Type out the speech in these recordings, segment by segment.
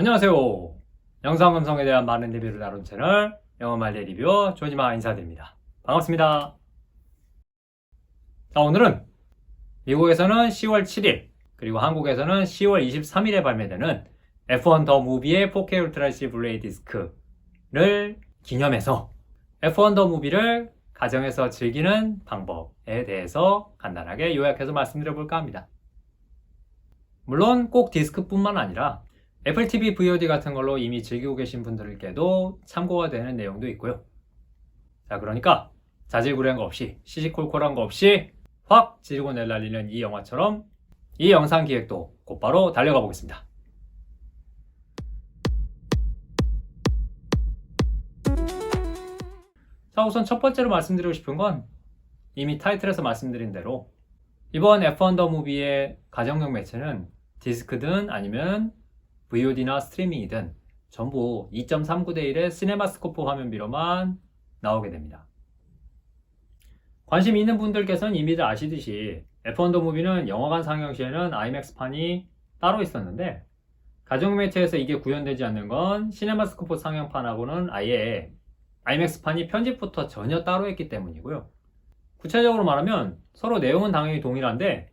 안녕하세요. 영상 감성에 대한 많은 리뷰를 다룬 채널 영어말리 리뷰어 조지마 인사드립니다. 반갑습니다. 자, 오늘은 미국에서는 10월 7일 그리고 한국에서는 10월 23일에 발매되는 F1 더 무비의 4K 울트라 HD 블루레이 디스크를 기념해서 F1 더 무비를 가정에서 즐기는 방법에 대해서 간단하게 요약해서 말씀드려볼까 합니다. 물론 꼭 디스크뿐만 아니라 애플 TV VOD 같은 걸로 이미 즐기고 계신 분들께도 참고가 되는 내용도 있고요. 자, 그러니까 자질구레한 거 없이 시시콜콜한 거 없이 확 지르고 내날리는 이 영화처럼 이 영상 기획도 곧바로 달려가 보겠습니다. 자, 우선 첫 번째로 말씀드리고 싶은 건 이미 타이틀에서 말씀드린 대로 이번 F1 더 무비의 가정용 매체는 디스크든 아니면 VOD나 스트리밍이든 전부 2.39:1의 시네마스코프 화면비로만 나오게 됩니다. 관심 있는 분들께서는 이미들 아시듯이 F1 더 무비는 영화관 상영 시에는 IMAX판이 따로 있었는데 가정 매체에서 이게 구현되지 않는 건 시네마스코프 상영판하고는 아예 IMAX판이 편집부터 전혀 따로 했기 때문이고요. 구체적으로 말하면 서로 내용은 당연히 동일한데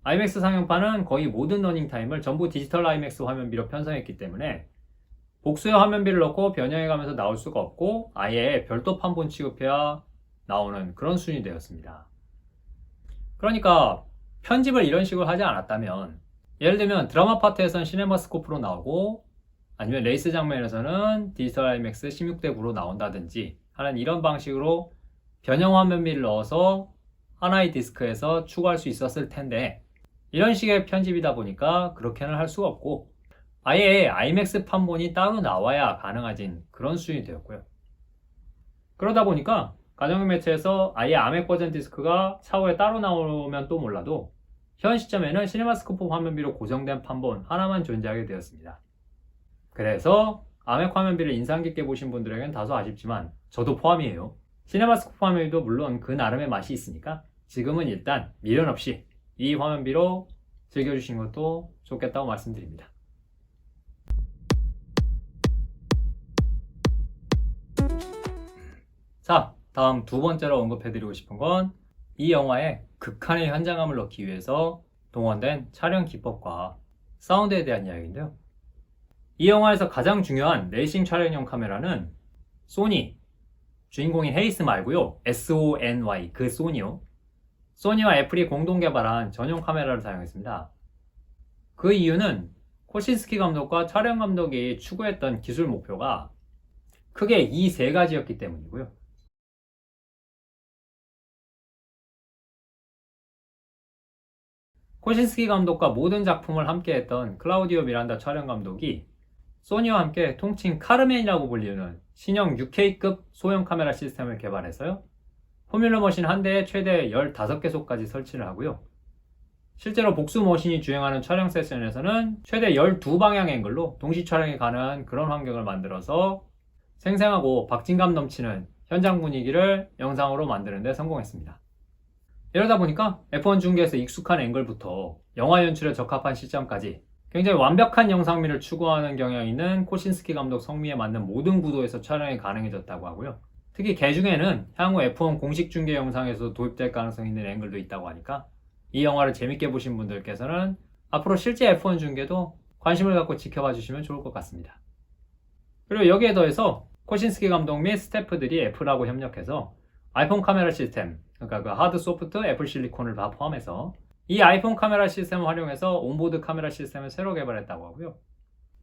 IMAX 상영판은 거의 모든 러닝타임을 전부 디지털 IMAX 화면비로 편성했기 때문에 복수의 화면비를 넣고 변형해가면서 나올 수가 없고 아예 별도 판본 취급해야 나오는 그런 수준이 되었습니다. 그러니까 편집을 이런 식으로 하지 않았다면 예를 들면 드라마 파트에서는 시네마스코프로 나오고 아니면 레이스 장면에서는 디지털 IMAX 16:9로 나온다든지 하는 이런 방식으로 변형 화면비를 넣어서 하나의 디스크에서 추가할 수 있었을 텐데 이런 식의 편집이다 보니까 그렇게는 할 수가 없고 아예 IMAX 판본이 따로 나와야 가능해진 그런 수준이 되었고요. 그러다 보니까 가정용 매체에서 아예 아맥 버전 디스크가 차후에 따로 나오면 또 몰라도 현 시점에는 시네마스코프 화면비로 고정된 판본 하나만 존재하게 되었습니다. 그래서 아맥 화면비를 인상 깊게 보신 분들에겐 다소 아쉽지만 저도 포함이에요. 시네마스코프 화면비도 물론 그 나름의 맛이 있으니까 지금은 일단 미련 없이 이 화면비로 즐겨주시는 것도 좋겠다고 말씀드립니다. 자, 다음 두 번째로 언급해드리고 싶은 건 이 영화에 극한의 현장감을 넣기 위해서 동원된 촬영 기법과 사운드에 대한 이야기인데요. 이 영화에서 가장 중요한 레이싱 촬영용 카메라는 소니, 주인공인 헤이스 말고요. SONY, 그 소니요. 소니와 애플이 공동 개발한 전용 카메라를 사용했습니다. 그 이유는 코신스키 감독과 촬영 감독이 추구했던 기술 목표가 크게 이 세 가지였기 때문이고요. 코신스키 감독과 모든 작품을 함께했던 클라우디오 미란다 촬영 감독이 소니와 함께 통칭 카르멘이라고 불리는 신형 6K급 소형 카메라 시스템을 개발해서요. 포뮬러 머신 한 대에 최대 15개소까지 설치를 하고요. 실제로 복수 머신이 주행하는 촬영 세션에서는 최대 12방향 앵글로 동시 촬영이 가능한 그런 환경을 만들어서 생생하고 박진감 넘치는 현장 분위기를 영상으로 만드는 데 성공했습니다. 이러다 보니까 F1 중계에서 익숙한 앵글부터 영화 연출에 적합한 시점까지 굉장히 완벽한 영상미를 추구하는 경향이 있는 코신스키 감독 성미에 맞는 모든 구도에서 촬영이 가능해졌다고 하고요. 특히 개 중에는 향후 F1 공식 중계 영상에서 도입될 가능성이 있는 앵글도 있다고 하니까 이 영화를 재밌게 보신 분들께서는 앞으로 실제 F1 중계도 관심을 갖고 지켜봐 주시면 좋을 것 같습니다. 그리고 여기에 더해서 코신스키 감독 및 스태프들이 애플하고 협력해서 아이폰 카메라 시스템, 그러니까 그 하드 소프트 애플 실리콘을 다 포함해서 이 아이폰 카메라 시스템을 활용해서 온보드 카메라 시스템을 새로 개발했다고 하고요.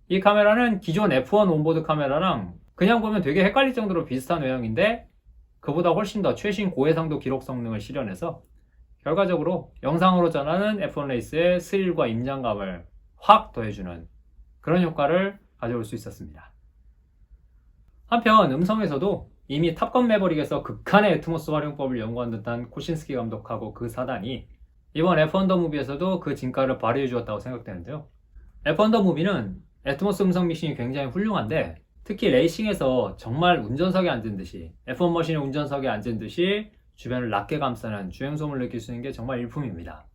이 카메라는 기존 F1 온보드 카메라랑 그냥 보면 되게 헷갈릴 정도로 비슷한 외형인데 그보다 훨씬 더 최신 고해상도 기록 성능을 실현해서 결과적으로 영상으로 전하는 F1 레이스의 스릴과 임장감을 확 더해주는 그런 효과를 가져올 수 있었습니다. 한편 음성에서도 이미 탑건 매버릭에서 극한의 애트모스 활용법을 연구한 듯한 코신스키 감독하고 그 사단이 이번 F1 더 무비에서도 그 진가를 발휘해 주었다고 생각되는데요. F1 더 무비는 애트모스 음성 믹싱이 굉장히 훌륭한데 특히 레이싱에서 정말 운전석에 앉은 듯이 F1 머신의 운전석에 앉은 듯이 주변을 낮게 감싸는 주행소음을 느낄 수 있는 게 정말 일품입니다.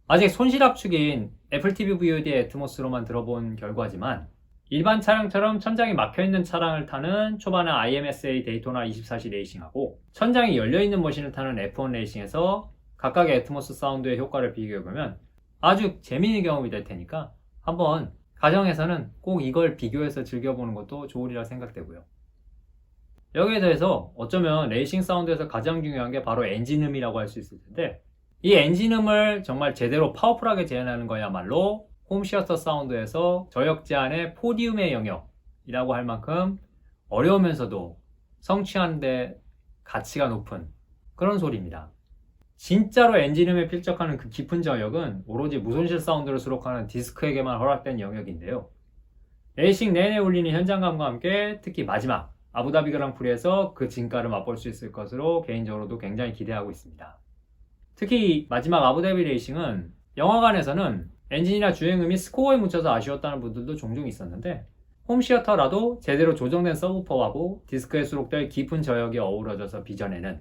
아직 손실 압축인 애플 TV VOD의 애트모스로만 들어본 결과지만 일반 차량처럼 천장이 막혀있는 차량을 타는 초반의 IMSA 데이토나 24시 레이싱하고 천장이 열려있는 머신을 타는 F1 레이싱에서 각각의 애트모스 사운드의 효과를 비교해보면 아주 재미있는 경험이 될 테니까 한번 가정에서는 꼭 이걸 비교해서 즐겨보는 것도 좋으리라 생각되고요. 여기에 대해서 어쩌면 레이싱 사운드에서 가장 중요한 게 바로 엔진음이라고 할 수 있을 텐데 이 엔진음을 정말 제대로 파워풀하게 재현하는 거야말로 홈시어터 사운드에서 저역 제한의 포디움의 영역이라고 할 만큼 어려우면서도 성취하는데 가치가 높은 그런 소리입니다. 진짜로 엔진음에 필적하는 그 깊은 저역은 오로지 무손실 사운드를 수록하는 디스크에게만 허락된 영역인데요. 레이싱 내내 울리는 현장감과 함께 특히 마지막 아부다비 그랑프리에서 그 진가를 맛볼 수 있을 것으로 개인적으로도 굉장히 기대하고 있습니다. 특히 마지막 아부다비 레이싱은 영화관에서는 엔진이나 주행음이 스코어에 묻혀서 아쉬웠다는 분들도 종종 있었는데 홈시어터라도 제대로 조정된 서브퍼하고 디스크에 수록될 깊은 저역이 어우러져서 빚어내는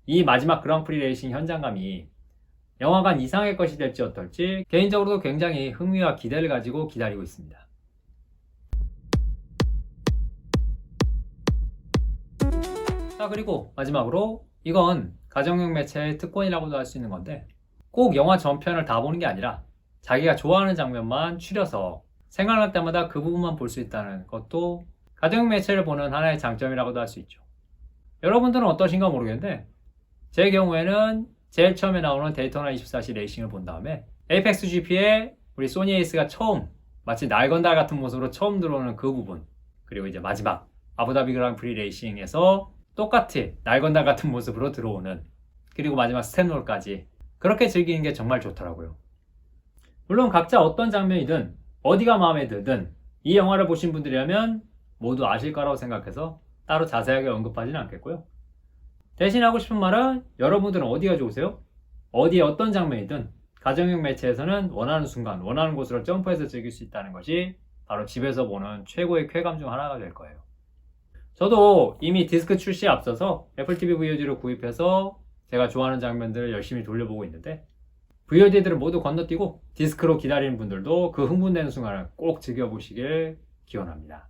이 마지막 그랑프리 레이싱 현장감이 영화관 이상의 것이 될지 어떨지 개인적으로도 굉장히 흥미와 기대를 가지고 기다리고 있습니다. 자, 그리고 마지막으로 이건 가정용 매체의 특권이라고도 할 수 있는 건데 꼭 영화 전편을 다 보는 게 아니라 자기가 좋아하는 장면만 추려서 생각날 때마다 그 부분만 볼 수 있다는 것도 가정용 매체를 보는 하나의 장점이라고도 할 수 있죠. 여러분들은 어떠신가 모르겠는데 제 경우에는 제일 처음에 나오는 데이토나 24시 레이싱을 본 다음에 에이펙스 GP에 우리 소니 에이스가 처음 마치 날건달 같은 모습으로 처음 들어오는 그 부분, 그리고 이제 마지막 아부다비 그랑프리 레이싱에서 똑같이 날건달 같은 모습으로 들어오는, 그리고 마지막 스탠롤까지 그렇게 즐기는 게 정말 좋더라고요. 물론 각자 어떤 장면이든 어디가 마음에 들든 이 영화를 보신 분들이라면 모두 아실 거라고 생각해서 따로 자세하게 언급하지는 않겠고요. 대신 하고 싶은 말은 여러분들은 어디가 좋으세요? 어디에 어떤 장면이든 가정용 매체에서는 원하는 순간 원하는 곳으로 점프해서 즐길 수 있다는 것이 바로 집에서 보는 최고의 쾌감 중 하나가 될 거예요. 저도 이미 디스크 출시에 앞서서 애플 TV VOD를 구입해서 제가 좋아하는 장면들을 열심히 돌려보고 있는데 VOD들을 모두 건너뛰고 디스크로 기다리는 분들도 그 흥분되는 순간을 꼭 즐겨보시길 기원합니다.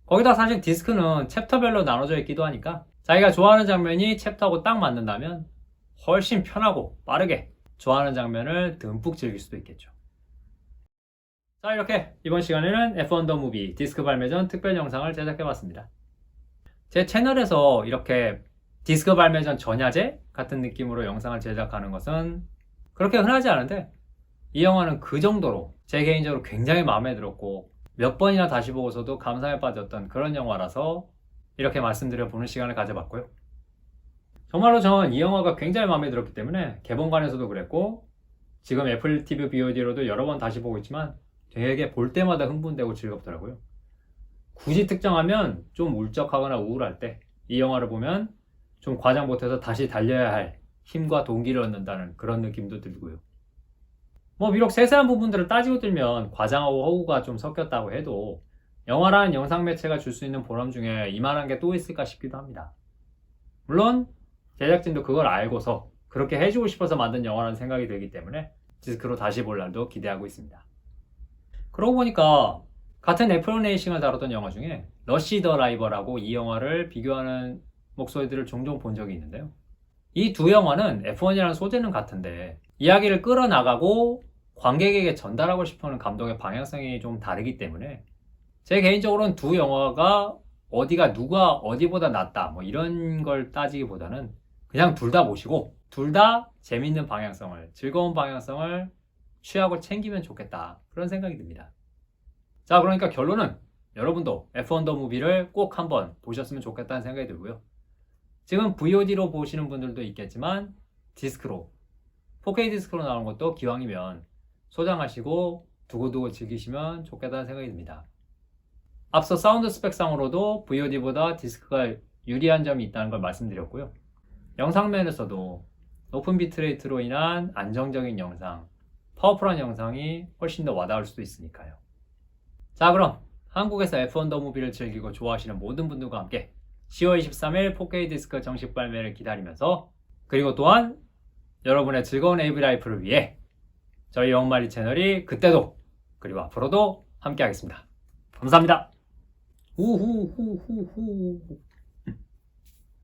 거기다 사실 디스크는 챕터별로 나눠져 있기도 하니까 자기가 좋아하는 장면이 챕터하고 딱 맞는다면 훨씬 편하고 빠르게 좋아하는 장면을 듬뿍 즐길 수도 있겠죠. 자, 이렇게 이번 시간에는 F1 더 무비 디스크 발매 전 특별 영상을 제작해봤습니다. 제 채널에서 이렇게 디스크 발매 전 전야제 같은 느낌으로 영상을 제작하는 것은 그렇게 흔하지 않은데 이 영화는 그 정도로 제 개인적으로 굉장히 마음에 들었고 몇 번이나 다시 보고서도 감상에 빠졌던 그런 영화라서 이렇게 말씀드려 보는 시간을 가져봤고요. 정말로 저는 이 영화가 굉장히 마음에 들었기 때문에 개봉관에서도 그랬고 지금 애플 TV VOD로도 여러 번 다시 보고 있지만 되게 볼 때마다 흥분되고 즐겁더라고요. 굳이 특정하면 좀 울적하거나 우울할 때 이 영화를 보면 좀 과장 못해서 다시 달려야 할 힘과 동기를 얻는다는 그런 느낌도 들고요. 비록 세세한 부분들을 따지고 들면 과장하고 허구가 좀 섞였다고 해도 영화라는 영상 매체가 줄 수 있는 보람 중에 이만한 게 또 있을까 싶기도 합니다. 물론 제작진도 그걸 알고서 그렇게 해주고 싶어서 만든 영화라는 생각이 들기 때문에 디스크로 다시 볼 날도 기대하고 있습니다. 그러고 보니까 같은 F1 레이싱을 다뤘던 영화 중에 러시 더 라이버라고 이 영화를 비교하는 목소리들을 종종 본 적이 있는데요. 이 두 영화는 F1이라는 소재는 같은데 이야기를 끌어나가고 관객에게 전달하고 싶어하는 감독의 방향성이 좀 다르기 때문에 제 개인적으로는 두 영화가 어디가 누가 어디보다 낫다 이런 걸 따지기보다는 그냥 둘 다 보시고 둘 다 재밌는 방향성을, 즐거운 방향성을 취하고 챙기면 좋겠다, 그런 생각이 듭니다. 자, 그러니까 결론은 여러분도 F1 더 무비를 꼭 한번 보셨으면 좋겠다는 생각이 들고요. 지금 VOD로 보시는 분들도 있겠지만 디스크로, 4K 디스크로 나오는 것도 기왕이면 소장하시고 두고두고 즐기시면 좋겠다는 생각이 듭니다. 앞서 사운드 스펙상으로도 VOD보다 디스크가 유리한 점이 있다는 걸 말씀드렸고요. 영상 면에서도 높은 비트레이트로 인한 안정적인 영상, 파워풀한 영상이 훨씬 더 와닿을 수도 있으니까요. 자, 그럼 한국에서 F1 더 무비를 즐기고 좋아하시는 모든 분들과 함께 10월 23일 4K 디스크 정식 발매를 기다리면서, 그리고 또한 여러분의 즐거운 AV 라이프를 위해 저희 영마리 채널이 그때도 그리고 앞으로도 함께 하겠습니다. 감사합니다. 우후후후후.